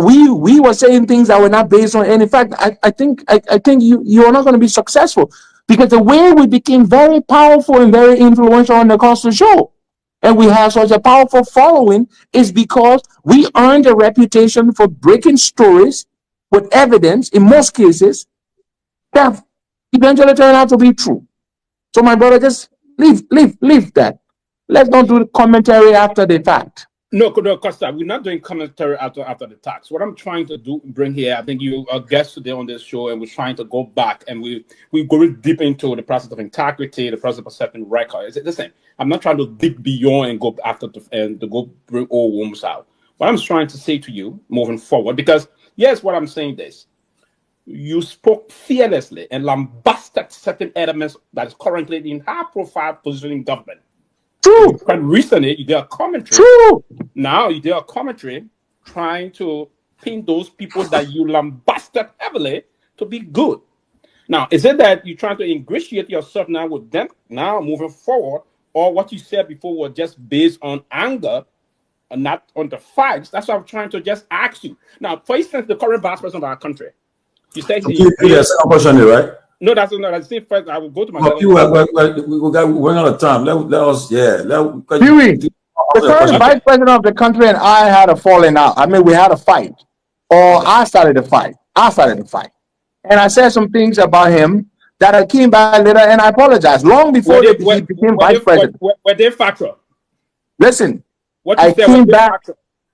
we were saying things that were not based on, and in fact, I think you are not going to be successful, because the way we became very powerful and very influential on the Coastal Show, and we have such a powerful following, is because we earned a reputation for breaking stories with evidence, in most cases, that eventually turned out to be true. So my brother, just leave that. Let's not do the commentary after the fact. No, Costa, we're not doing commentary after the tax. What I'm trying to bring here, I think you are guest today on this show, and we're trying to go back and we go deep into the process of integrity, the process of setting record. Is it the same? I'm not trying to dig beyond and go after and to go bring old wounds out. What I'm trying to say to you moving forward, because yes, what I'm saying is, you spoke fearlessly and lambasted certain elements that is currently in high-profile position in government. True. But recently, you did a commentary. True. Now you did a commentary trying to paint those people that you lambasted heavily to be good. Now, is it that you're trying to ingratiate yourself now with them now moving forward, or what you said before was just based on anger and not on the facts? That's what I'm trying to just ask you. Now, for instance, the current vice president of our country, you said yes, second right? No, that's not. I say first. I will go to my. We're out of time. Let us. Huey, the current vice president of the country and I had a falling out. I mean, we had a fight, or I started the fight. And I said some things about him that I came back later, and I apologized long before he became vice president. Were they factual? Listen, what you said, came back.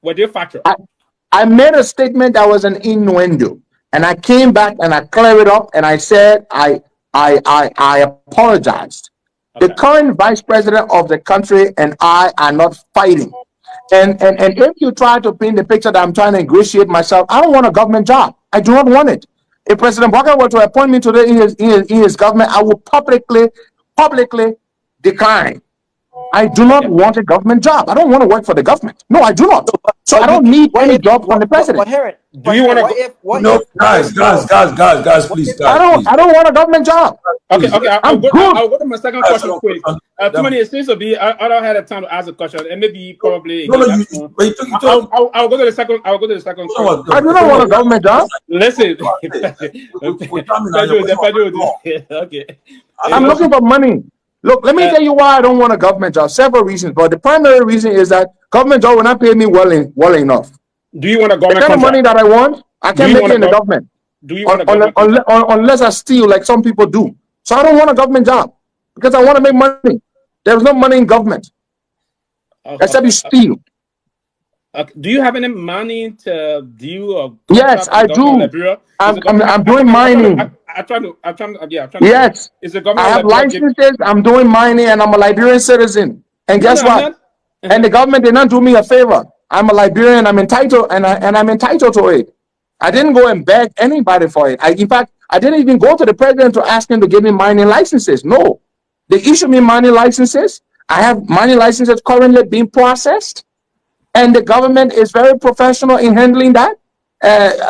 Were they factual? I made a statement that was an innuendo. And I came back and I cleared it up and I said I apologized. Okay. The current vice president of the country and I are not fighting. And if you try to paint the picture that I'm trying to ingratiate myself, I don't want a government job. I do not want it. If President Walker were to appoint me today in his government, I will publicly decline. I do not want a government job. I don't want to work for the government. No, I do not. So I don't need any job from the president. Do you want to? No, guys, please. I don't want a government job. Okay. I'll go to my second question quick. Too many it seems to be. I don't have the time to ask a question, and maybe probably. I'll go to the second. I'll go to the second question. I do not want a government job. Listen. Okay. I'm looking for money. Look, let me tell you why I don't want a government job. Several reasons, but the primary reason is that government job will not pay me well enough. Do you want a government? The kind of money that I want, I can't make it in the government. Do you want a government unless I steal like some people do? So I don't want a government job because I want to make money. There's no money in government except you steal. Do you have any money to do? Yes, I do. I'm doing mining. I'm trying to. Yes. Is the government? I have licenses. I'm doing mining, and I'm a Liberian citizen. And guess what? And the government did not do me a favor. I'm a Liberian. I'm entitled, and I'm entitled to it. I didn't go and beg anybody for it. In fact, I didn't even go to the president to ask him to give me mining licenses. No, they issued me mining licenses. I have mining licenses currently being processed, and the government is very professional in handling that.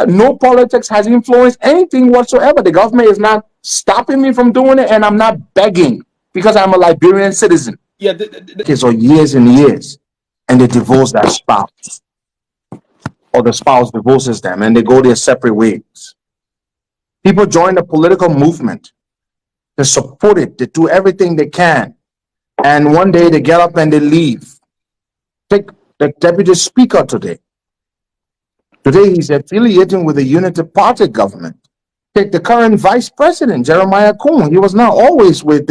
No politics has influenced anything whatsoever. The government is not stopping me from doing it, and I'm not begging because I'm a Liberian citizen. Yeah, so years and years, and they divorce their spouse, or the spouse divorces them, and they go their separate ways. People join the political movement, they support it, they do everything they can, and one day they get up and they leave. Take the deputy speaker today. Today, he's affiliating with the Unity Party government. Take the current vice president, Jeremiah Kuhn. He was not always with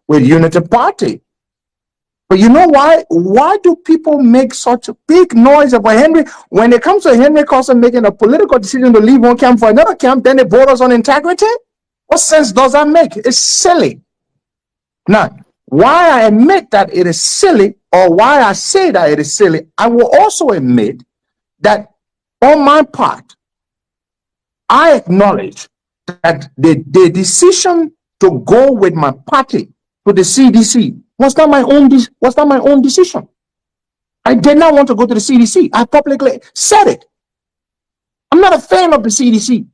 Unity Party. But you know why? Why do people make such a big noise about Henry? When it comes to Henry Carson making a political decision to leave one camp for another camp, then they vote us on integrity? What sense does that make? It's silly. Now, why I admit that it is silly, or why I say that it is silly, I will also admit that on my part, I acknowledge that the decision to go with my party to the CDC was not my own decision. I did not want to go to the CDC. I publicly said it. I'm not a fan of the CDC.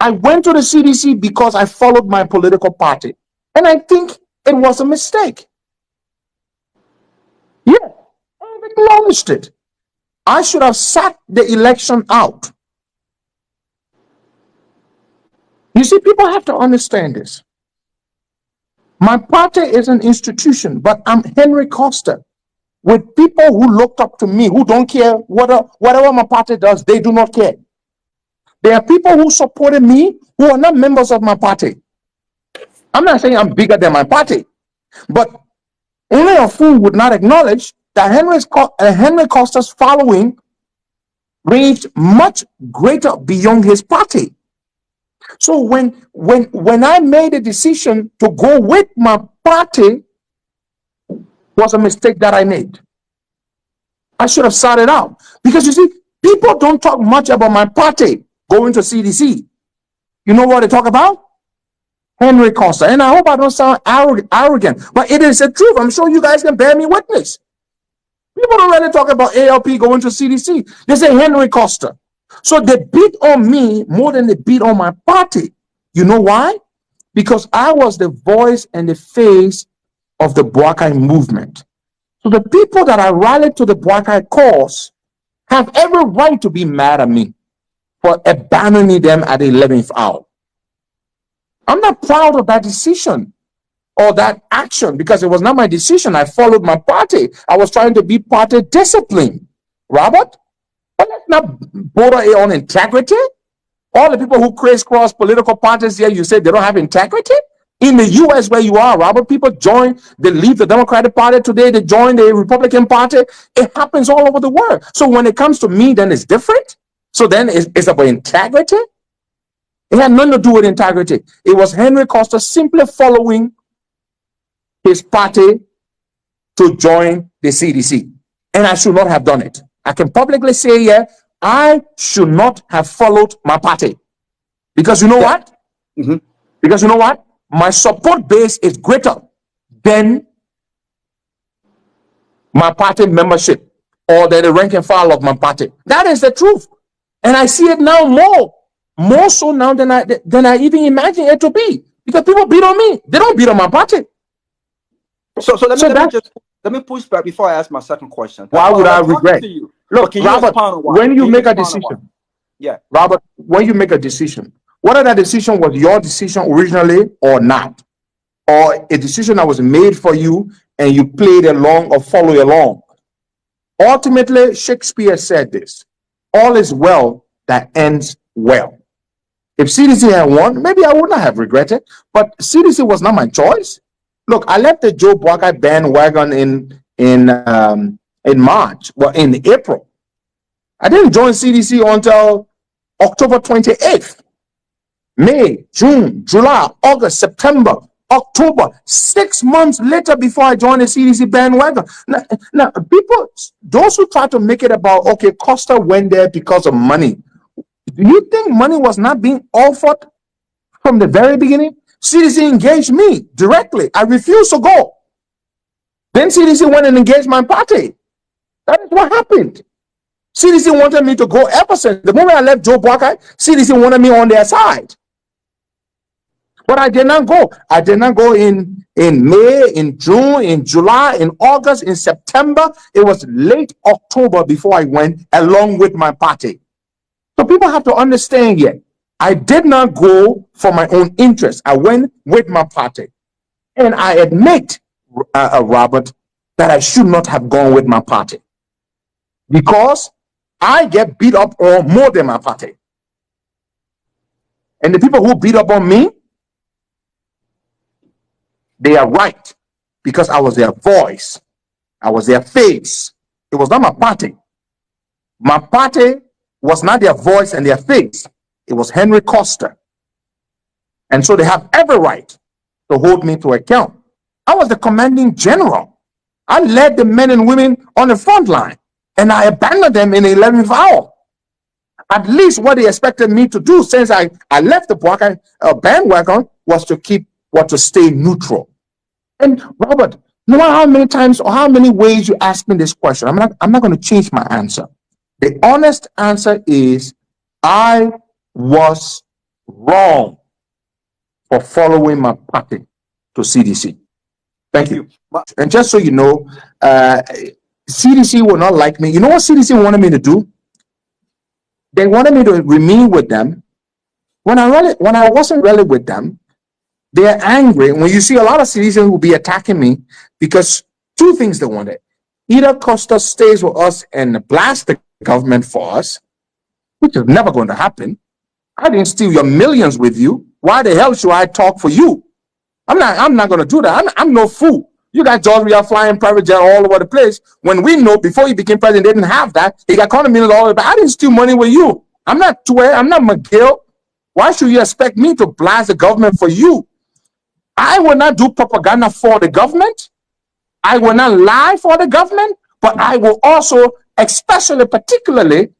I went to the CDC because I followed my political party, and I think it was a mistake. Yeah, I've acknowledged it. I should have sat the election out. You see, people have to understand this. My party is an institution, but I'm Henry Costa. With people who looked up to me, who don't care whatever my party does, they do not care. There are people who supported me who are not members of my party. I'm not saying I'm bigger than my party, but only a fool would not acknowledge that Henry Costa's following ranged much greater beyond his party. So when I made a decision to go with my party, was a mistake that I made. I should have started out, because you see, people don't talk much about my party going to CDC. You know what they talk about? Henry Costa. And I hope I don't sound arrogant, but it is the truth. I'm sure you guys can bear me witness. People don't really talk about ALP going to CDC. They say Henry Costa. So they beat on me more than they beat on my party. You know why? Because I was the voice and the face of the Boakai movement. So the people that I rallied to the Boakai cause have every right to be mad at me for abandoning them at the 11th hour. I'm not proud of that decision or that action, because it was not my decision. I followed my party. I was trying to be party disciplined. Robert, but let's not border on integrity. All the people who crisscross political parties here, you say they don't have integrity? In the US where you are, Robert, people they leave the Democratic Party today, they join the Republican Party. It happens all over the world. So when it comes to me, then it's different. So then it's about integrity. It had nothing to do with integrity. It was Henry Costa simply following his party to join the CDC. And I should not have done it. I can publicly say here, I should not have followed my party. Because you know what? Because you know what? My support base is greater than my party membership or the rank and file of my party. That is the truth. And I see it now more so now than I even imagined it to be. Because people beat on me. They don't beat on my party. So let me push back before I ask my second question. Why would I regret? Look, Robert, when you make a decision, Robert, when you make a decision, whether that decision was your decision originally or not, or a decision that was made for you and you played along or follow along, ultimately, Shakespeare said this: all is well that ends well. If CDC had won, maybe I would not have regretted, but CDC was not my choice. Look, I left the Joe Boakai bandwagon in March, well, in April. I didn't join CDC until October 28th. May, June, July, August, September, October, 6 months later before I joined the CDC bandwagon. Now, people, those who try to make it about, okay, Costa went there because of money. Do you think money was not being offered from the very beginning? CDC engaged me directly. I refused to go. Then CDC went and engaged my party. That is what happened. CDC wanted me to go ever since. The moment I left Joe Boakai, CDC wanted me on their side. But I did not go. I did not go in May, in June, in July, in August, in September. It was late October before I went along with my party. So people have to understand here, I did not go for my own interest. I went with my party. And I admit, Robert, that I should not have gone with my party, because I get beat up on more than my party. And the people who beat up on me, they are right, because I was their voice. I was their face. It was not my party. My party was not their voice and their face. It was Henry Costa. And so they have every right to hold me to account. I was the commanding general. I led the men and women on the front line, and I abandoned them in the 11th hour. At least what they expected me to do since I left the Boakai bandwagon was to stay neutral. And Robert, no matter how many times or how many ways you ask me this question, I'm not going to change my answer. The honest answer is I was wrong for following my party to CDC. Thank you. And just so you know, CDC will not like me. You know what CDC wanted me to do? They wanted me to remain with them. When I wasn't really with them, they're angry. When you see a lot of citizens will be attacking me because two things they wanted. Either Costa stays with us and blast the government for us, which is never going to happen. I didn't steal your millions with you. Why the hell should I talk for you? I'm not going to do that. I'm no fool. You got George, we are flying private jet all over the place. When we know before he became president, they didn't have that. He got $200 million back. I didn't steal money with you. I'm not McGill. Why should you expect me to blast the government for you? I will not do propaganda for the government. I will not lie for the government, but I will also, particularly,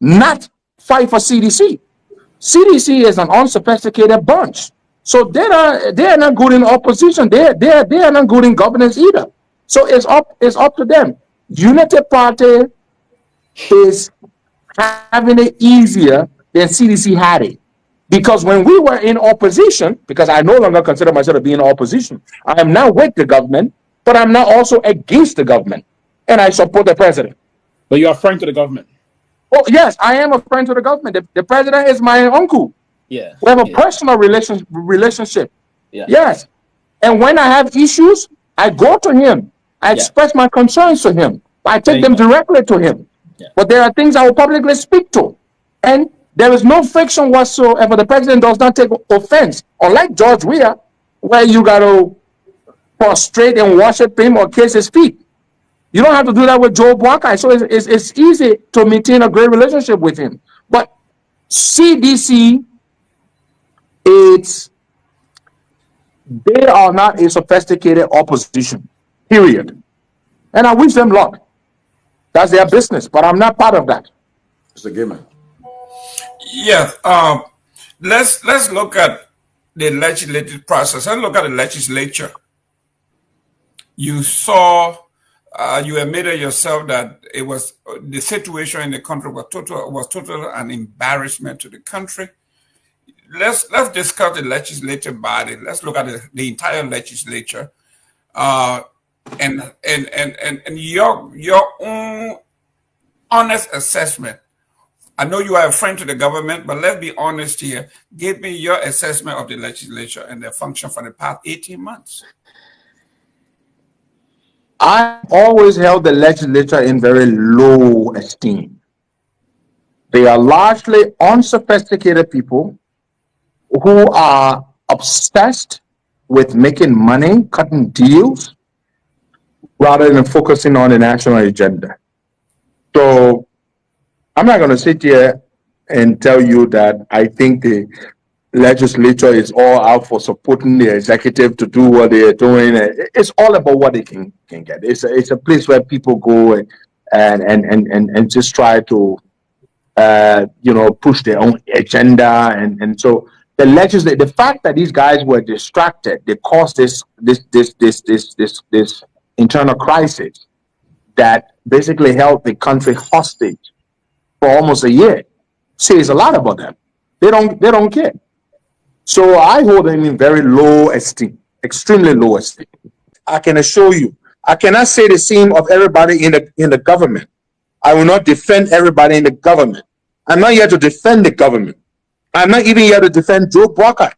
not fight for CDC. CDC is an unsophisticated bunch. So they're not good in opposition. They are not good in governance either. So it's up to them. Unity Party is having it easier than CDC had it. Because when we were in opposition, because I no longer consider myself to be in opposition, I am now with the government, but I'm now also against the government. And I support the president. But you are friend to the government. Oh, yes, I am a friend to the government. The president is my uncle. Yeah. We have a personal relationship. Yeah. Yes. And when I have issues, I go to him. I express my concerns to him. I take them directly to him. Yeah. But there are things I will publicly speak to. And there is no friction whatsoever. The president does not take offense. Unlike George Weah, where you got to prostrate and worship him or kiss his feet. You don't have to do that with Joe Buarque. So it's easy to maintain a great relationship with him. But CDC, they are not a sophisticated opposition, period. And I wish them luck. That's their business, but I'm not part of that. Mr. Gaiman. Yes. Let's look at the legislative process and look at the legislature. You saw, you admitted yourself that it was the situation in the country was total an embarrassment to the country. Let's discuss the legislative body. Let's look at the entire legislature, and your own honest assessment. I know you are a friend to the government, but let's be honest here. Give me your assessment of the legislature and their function for the past 18 months. I always held the legislature in very low esteem. They are largely unsophisticated people who are obsessed with making money, cutting deals, rather than focusing on the national agenda. So I'm not going to sit here and tell you that I think the legislature is all out for supporting the executive to do what they are doing. It's all about what they can get. It's a place where people go and just try to push their own agenda, and so the fact that these guys were distracted, they caused this internal crisis that basically held the country hostage for almost a year. Says a lot about them. They don't care. So I hold them in very low esteem, extremely low esteem. I can assure you, I cannot say the same of everybody in the government. I will not defend everybody in the government. I'm not here to defend the government. I'm not even here to defend Joe Buarque.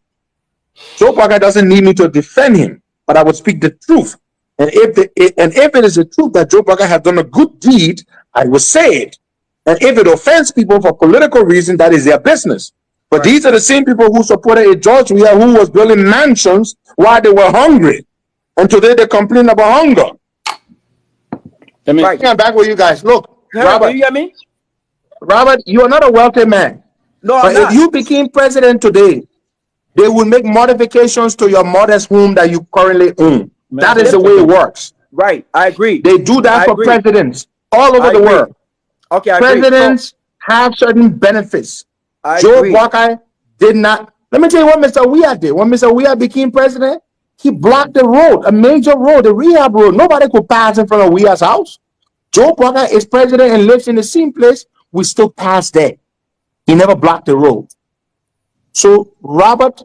Joe Buarque doesn't need me to defend him, but I would speak the truth. And if it is the truth that Joe Buarque has done a good deed, I will say it. And if it offends people for political reasons, that is their business. But these are the same people who supported a George Weah who was building mansions while they were hungry. And today they complain about hunger. I'm back with you guys. Look, Robert, you hear me? Robert, you are not a wealthy man. No, but if you became president today, they will make modifications to your modest home that you currently own. That is the way it works. Right, I agree. They do that for presidents all over the world. Okay, I Presidents have certain benefits. Joe Buarque did not. Let me tell you what Mr. Weah did. When Mr. Weah became president, he blocked the road, a major road, the rehab road. Nobody could pass in front of Weah's house. Joe Buarque is president and lives in the same place. We still pass there. He never blocked the road. So, Robert,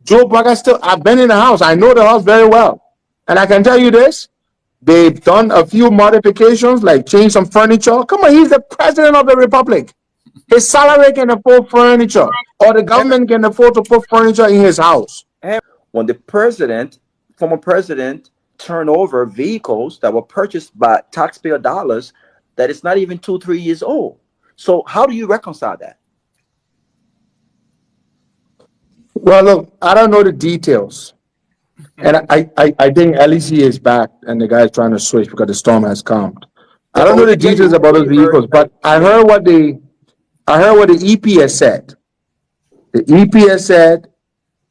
Joe Buarque I've been in the house. I know the house very well. And I can tell you this, They've done a few modifications, like change some furniture. Come on, he's the president of the republic. His salary can afford furniture, or the government can afford to put furniture in his house. When the former president, turned over vehicles that were purchased by taxpayer dollars that is not even 2-3 years old. So how do you reconcile that? Well, look, I don't know the details. And I think LEC is back and the guy is trying to switch because the storm has calmed. I don't know the details about those vehicles, but I heard what the EPS said. The EPS said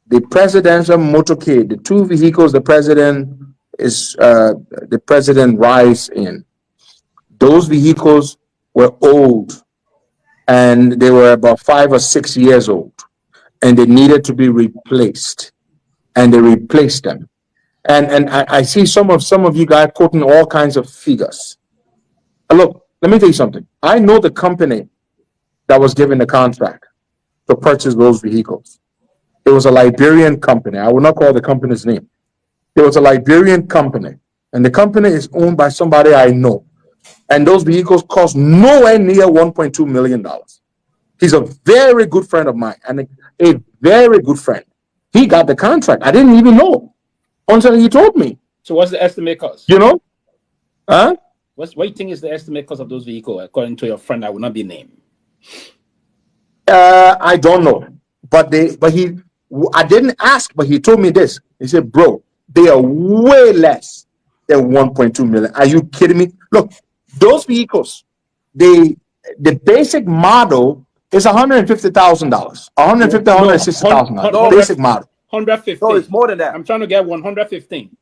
the presidential motorcade, the two vehicles the president rides in, those vehicles were old and they were about 5 or 6 years old and they needed to be replaced. And they replaced them. And I see some of you guys quoting all kinds of figures. Look, let me tell you something. I know the company that was given the contract to purchase those vehicles. It was a Liberian company. I will not call the company's name. It was a Liberian company. And the company is owned by somebody I know. And those vehicles cost nowhere near $1.2 million. He's a very good friend of mine and a very good friend. He got the contract. I didn't even know until he told me. So what's the estimate cost? You know? Huh? What do you think is the estimate cost of those vehicles, according to your friend that will not be named? I don't know. I didn't ask, but he told me this. He said, bro, they are way less than 1.2 million. Are you kidding me? Look, those vehicles, the basic model is $150,000. $160,000. Basic model. 115. No, it's more than that. I'm trying to get 115.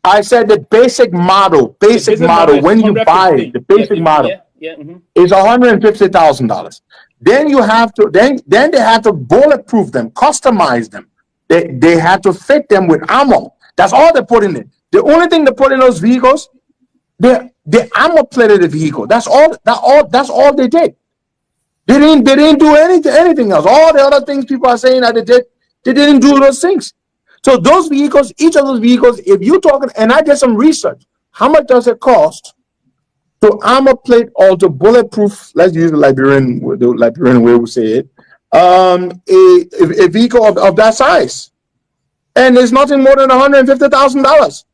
I said the basic model. Basic model. When you buy it, the basic model is $150,000. Then you have to. Then they have to bulletproof them, customize them. They had to fit them with armor. That's all they put in it. The only thing they put in those vehicles, the armor plated the vehicle. That's all. That's all they did. They didn't do anything else. All the other things people are saying that they did, they didn't do those things. So those vehicles, each of those vehicles, if you talking, and I did some research, how much does it cost to armor plate or to bulletproof? Let's use the Liberian way we say it. A vehicle of that size, and it's nothing more than $150,000.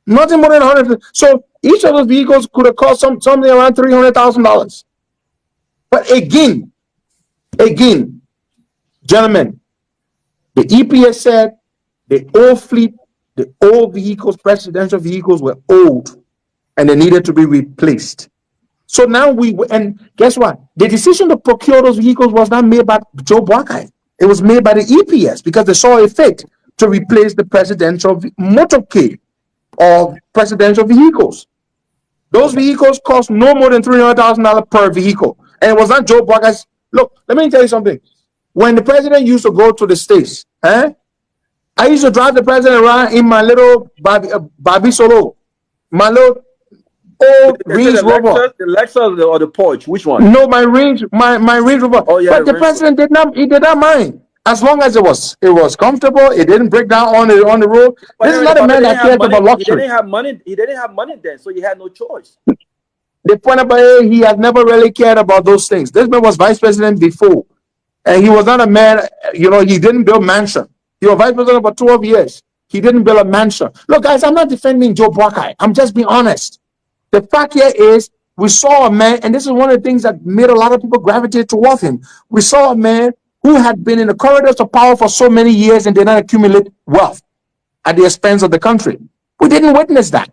Nothing more than $150,000. So each of those vehicles could have cost something around $300,000. But again, gentlemen, the EPS said the old fleet, the old vehicles, presidential vehicles were old and they needed to be replaced. So now and guess what? The decision to procure those vehicles was not made by Joe Boakai. It was made by the EPS because they saw a fit to replace the presidential motorcade or presidential vehicles. Those vehicles cost no more than $300,000 per vehicle. And it was not Joe Boakai's. Look, let me tell you something. When the president used to go to the States, I used to drive the president around in my little Barbie Solo, my little old Range Rover. The Lexus or the Porsche? Which one? No, my Range Rover. Oh, yeah, but the president did not mind. As long as it was comfortable, it didn't break down on the road. But this is not a man that cares about luxury. He didn't have money then, so he had no choice. The point about it, he has never really cared about those things. This man was vice president before, and he was not a man. He didn't build mansion. He was vice president for 12 years. He didn't build a mansion. Look, guys, I'm not defending Joe Boakai. I'm just being honest. The fact here is, we saw a man, and this is one of the things that made a lot of people gravitate towards him. We saw a man who had been in the corridors of power for so many years and did not accumulate wealth at the expense of the country. We didn't witness that.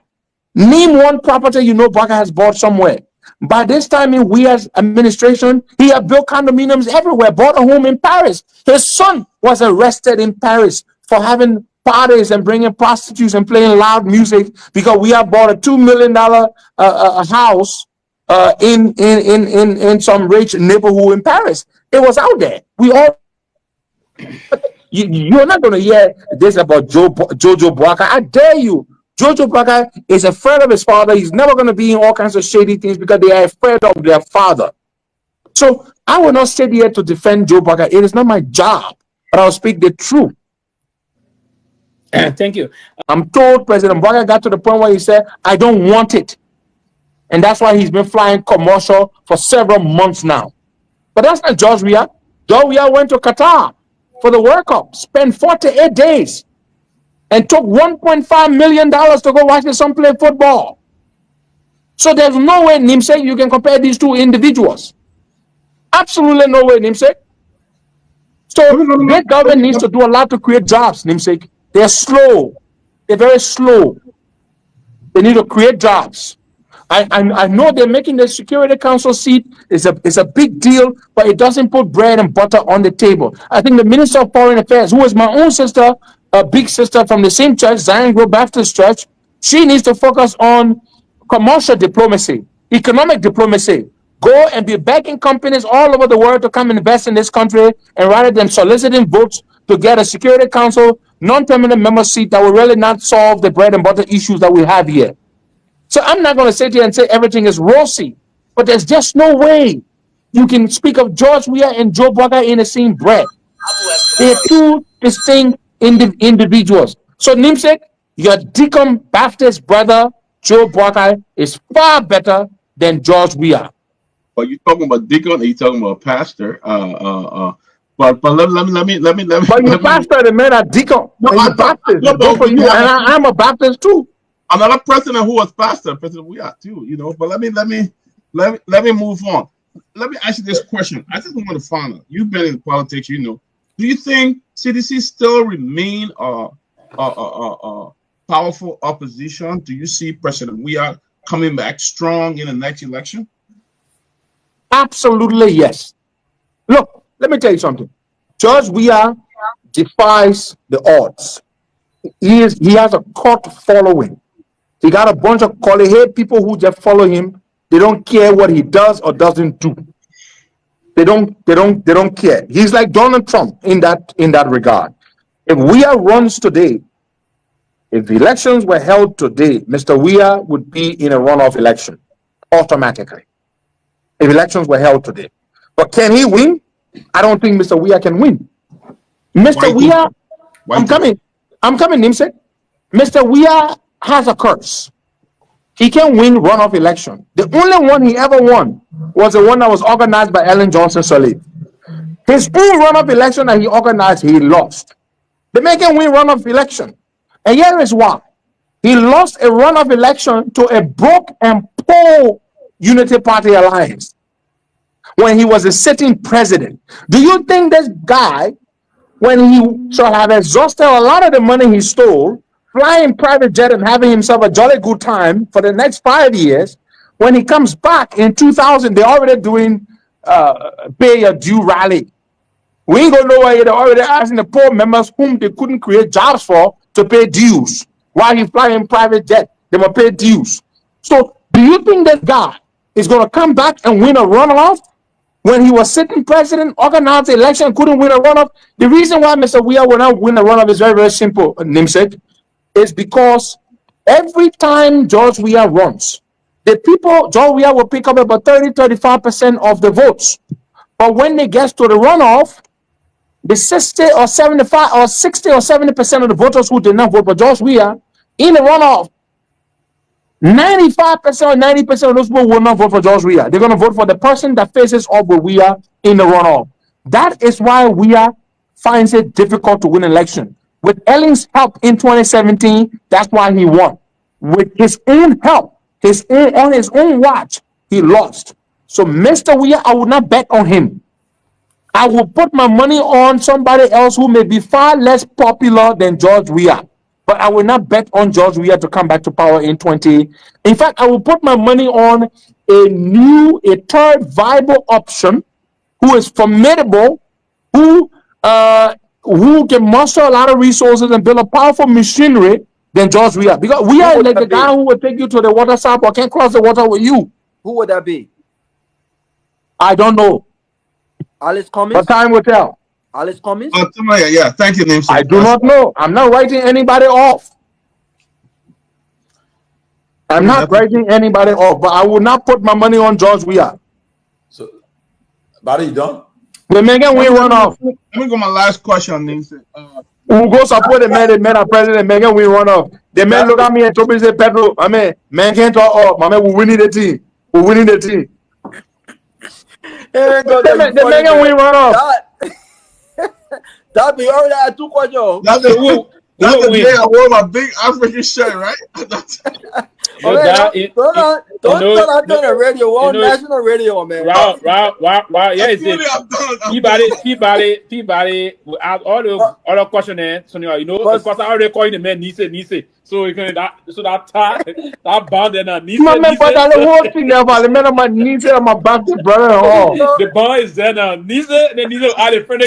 Name one property Boakai has bought somewhere. By this time in Weah's administration, he had built condominiums everywhere, bought a home in Paris. His son was arrested in Paris for having parties and bringing prostitutes and playing loud music because we have bought a $2 million house in some rich neighborhood in Paris. It was out there. We all. You're not going to hear this about Jojo Boakai. I dare you. Jojo Boakai is a friend of his father. He's never going to be in all kinds of shady things because they are afraid of their father. So I will not sit here to defend Joe Boakai. It is not my job, but I'll speak the truth. Thank you. I'm told President Boakai got to the point where he said, I don't want it. And that's why he's been flying commercial for several months now. But that's not George Weah. George Weah went to Qatar for the World Cup, spent 48 days, and took $1.5 million to go watch his son play football. So there's no way, Nimsek, you can compare these two individuals. Absolutely no way, Nimsek. So the government needs to do a lot to create jobs, Nimsek. They're slow. They're very slow. They need to create jobs. I know they're making the Security Council seat is a big deal, but it doesn't put bread and butter on the table. I think the Minister of Foreign Affairs, who is my own sister, a big sister from the same church, Zion Grove Baptist Church, she needs to focus on commercial diplomacy, economic diplomacy. Go and be begging companies all over the world to come invest in this country, and rather than soliciting votes to get a Security Council non-permanent member seat that will really not solve the bread and butter issues that we have here. So I'm not going to sit here and say everything is rosy, but there's just no way you can speak of George Weah and Joe Boakai in the same breath. They're two distinct individuals. So Nimsek, your Deacon Baptist brother, Joe Boakai, is far better than George Weah. But you're talking about deacon, and you're talking about pastor. But let me. But you pastor the man at deacon. No, and you Baptist. no, Go for you. And I'm a Baptist too. Another president who was pastor, President Weah too. You know. But let me move on. Let me ask you this question. I just want to find out. You've been in politics, you know. Do you think CDC still remain a powerful opposition? Do you see President Weah coming back strong in the next election? Absolutely yes. Look, let me tell you something. George Weah defies the odds. He has a cult following. He got a bunch of colleague people who just follow him. They don't care what he does or doesn't do. They don't care. He's like Donald Trump in that regard. If Weah runs today, if the elections were held today, Mr. Weah would be in a runoff election automatically. If elections were held today. But can he win? I don't think Mr. Weah can win. Mr. Weah, I'm coming, Nimsek. Mr. Weah has a curse. He can win runoff election. The only one he ever won was the one that was organized by Ellen Johnson Sirleaf. His own runoff election that he organized, he lost. The man can win runoff election. And here is why. He lost a runoff election to a broke and poor Unity Party alliance when he was a sitting president. Do you think this guy, when he shall have exhausted a lot of the money he stole, flying private jet and having himself a jolly good time for the next 5 years, when he comes back in 2000, they're already doing pay your due rally. We ain't gonna know why they're already asking the poor members whom they couldn't create jobs for to pay dues. While he's flying private jet, they will pay dues. So do you think that guy is gonna come back and win a runoff? When he was sitting president, organized the election, couldn't win a runoff. The reason why Mr. Weah will not win a runoff is very, very simple, Nimsek. Is because every time George Weah runs, the people, George Weah will pick up about 30-35% of the votes. But when they get to the runoff, the 60 or 75 or 60 or 70% of the voters who did not vote for George Weah in the runoff, 95% or 90% of those people will not vote for George Weah. They're going to vote for the person that faces off with Weah in the runoff. That is why Weah finds it difficult to win an election. With Ellen's help in 2017, that's why he won. With his own help, on his own watch, he lost. So Mr. Weah, I would not bet on him. I will put my money on somebody else who may be far less popular than George Weah. But I will not bet on George Weah to come back to power in 20. In fact, I will put my money on a third viable option who is formidable, who can muster a lot of resources and build a powerful machinery than George Weah. Because Weah is like the guy who will take you to the water side or can't cross the water with you. Who would that be? I don't know. Alice Cummings? But time will tell. Alice Cummings? Yeah, thank you, Nimsek. I do not know. I'm not writing anybody off. I'm not writing anybody off, but I will not put my money on George Weah. So, Barry, you done? We're making we run off. Let me go my last question, Nimsek. Who go support the man are president, man can win runoff. The man look at me and told me say Pedro, I mean, man can't talk up, my man, we're winning the team. We're winning the team. The man can win runoff. That be already at 2 questions. That's the day I wore my big African shirt, right? Yo, Okay, that- don't turn on the radio. We're on you know- national radio, man. Wow, yeah, it's Truly, it. I'm done. Peabody, without all the questionnaire, so you know, But- because I already call the man Nise. So you can that bond and Nise. My man, but I whole thing there, the man on my knees and my back, brother, and all. The bond is there now. Nise, and then Nise are the friend.